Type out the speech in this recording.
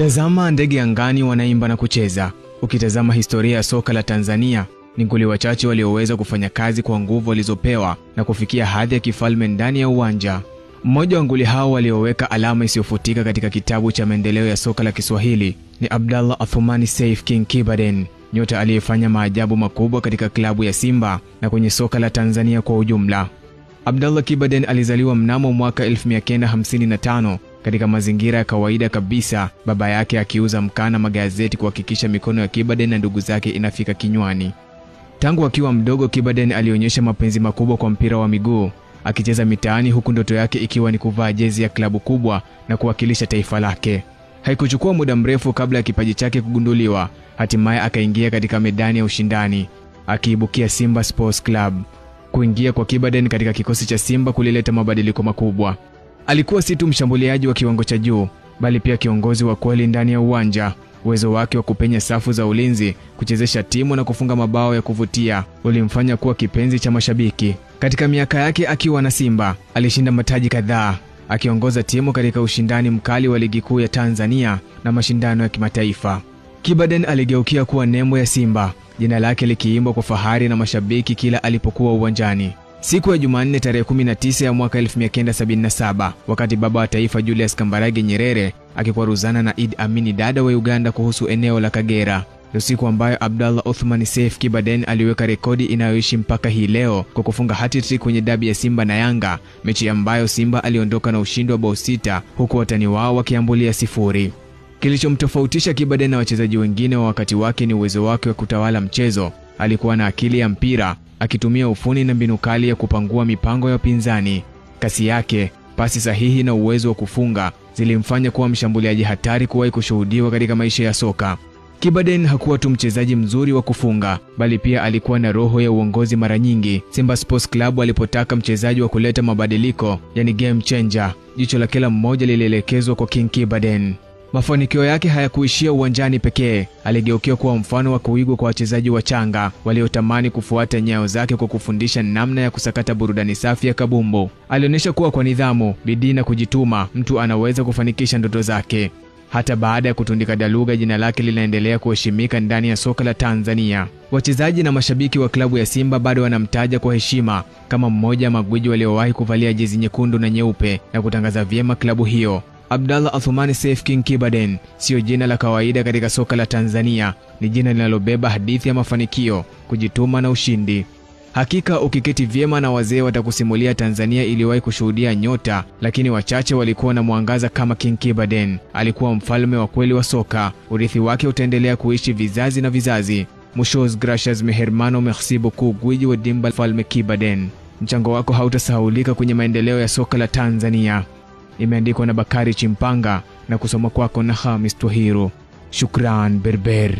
Tazama ndege angani wanaimba na kucheza. Ukitazama historia ya soka la Tanzania, ni nguli wachache walioweza kufanya kazi kwa nguvu walizopewa na kufikia hadhi ya kifalme ndani ya uwanja. Mmoja wa nguli hao walioweka alama isiyofutika katika kitabu cha maendeleo ya soka la Kiswahili ni Abdallah Athumani Seif King Kibaden, nyota aliyefanya maajabu makubwa katika klabu ya Simba na kwenye soka la Tanzania kwa ujumla. Abdallah Kibaden alizaliwa mnamo mwaka 1955 katika mazingira ya kawaida kabisa, baba yake akiuza mkaa na magazeti kuhakikisha mikono ya Kibaden na ndugu zake inafika kinywani. Tangu akiwa mdogo, Kibaden alionyesha mapenzi makubwa kwa mpira wa miguu, akicheza mitaani huku ndoto yake ikiwa ni kuvaa jezi ya klabu kubwa na kuwakilisha taifa lake. Haikuchukua muda mrefu kabla ya kipaji chake kugunduliwa. Hatimaye akaingia katika medani ya ushindani, akiibukia Simba Sports Club. Kuingia kwa Kibaden katika kikosi cha Simba kulileta mabadiliko makubwa. Alikuwa si tu mshambuliaji wa kiwango cha juu, bali pia kiongozi wa kweli ndani ya uwanja. Uwezo wake wa kupenya safu za ulinzi, kuchezesha timu na kufunga mabao ya kuvutia ulimfanya kuwa kipenzi cha mashabiki. Katika miaka yake akiwa na Simba, alishinda mataji kadhaa, akiongoza timu katika ushindani mkali wa ligi kuu ya Tanzania na mashindano ya kimataifa. Kibaden aligeukia kuwa nembo ya Simba, jina lake likiimbwa kwa fahari na mashabiki kila alipokuwa uwanjani. Siku ya Jumanne tarehe 19 ya mwaka 1977, wakati baba wa taifa Julius Kambarage Nyerere akikwaruzana na Idi Amin Dada wa Uganda kuhusu eneo la Kagera, ndio siku ambayo Abdallah Athumani Seif Kibaden aliweka rekodi inayoishi mpaka hii leo kwa kufunga hat-trick kwenye dabi ya Simba na Yanga, mechi ambayo Simba aliondoka na ushindi wa bao 6 huku watani wao wakiambulia 0. Kilichomtofautisha Kibaden na wachezaji wengine wa wakati wake ni uwezo wake wa kutawala mchezo. Alikuwa na akili ya mpira, akitumia ufundi na mbinu kali ya kupangua mipango ya upinzani. Kasi yake, pasi sahihi na uwezo wa kufunga zilimfanya kuwa mshambuliaji hatari kuwahi kushuhudiwa katika maisha ya soka. Kibaden hakuwa tu mchezaji mzuri wa kufunga, bali pia alikuwa na roho ya uongozi. Mara nyingi Simba Sports Club alipotaka mchezaji wa kuleta mabadiliko, yani game changer, jicho la kila mmoja lilielekezwa kwa King Kibaden. Mafanikio yake hayakuishia uwanjani pekee. Aligeukia kuwa mfano wa kuigwa kwa wachezaji wachanga waliotamani kufuata nyayo zake kwa kufundisha namna ya kusakata burudani safi ya kabumbu. Alionyesha kuwa kwa nidhamu, bidii na kujituma, mtu anaweza kufanikisha ndoto zake. Hata baada ya kutundika daluga, jina lake linaendelea kuheshimika ndani ya soka la Tanzania. Wachezaji na mashabiki wa klabu ya Simba bado wanamtaja kwa heshima kama mmoja wa magwiji waliowahi kuvalia jezi nyekundu na nyeupe na kutangaza vyema klabu hiyo. Abdallah Athumani Seif King Kibaden sio jina la kawaida katika soka la Tanzania, ni jina linalobeba hadithi ya mafanikio, kujituma na ushindi. Hakika ukiketi vyema na wazee watakusimulia Tanzania iliwahi kushuhudia nyota, lakini wachache walikuwa na mwangaza kama King Kibaden. Alikuwa mfalme wa kweli wa soka. Urithi wake utaendelea kuishi vizazi na vizazi. Muchos gracias mi hermano, merci beaucoup gwiji wa dimba mfalme Kibaden. Mchango wako hautasahaulika kwenye maendeleo ya soka la Tanzania. Imeandikwa na Bakari Chimpanga na kusoma kwako na Hamis Twahiru. Shukran berber.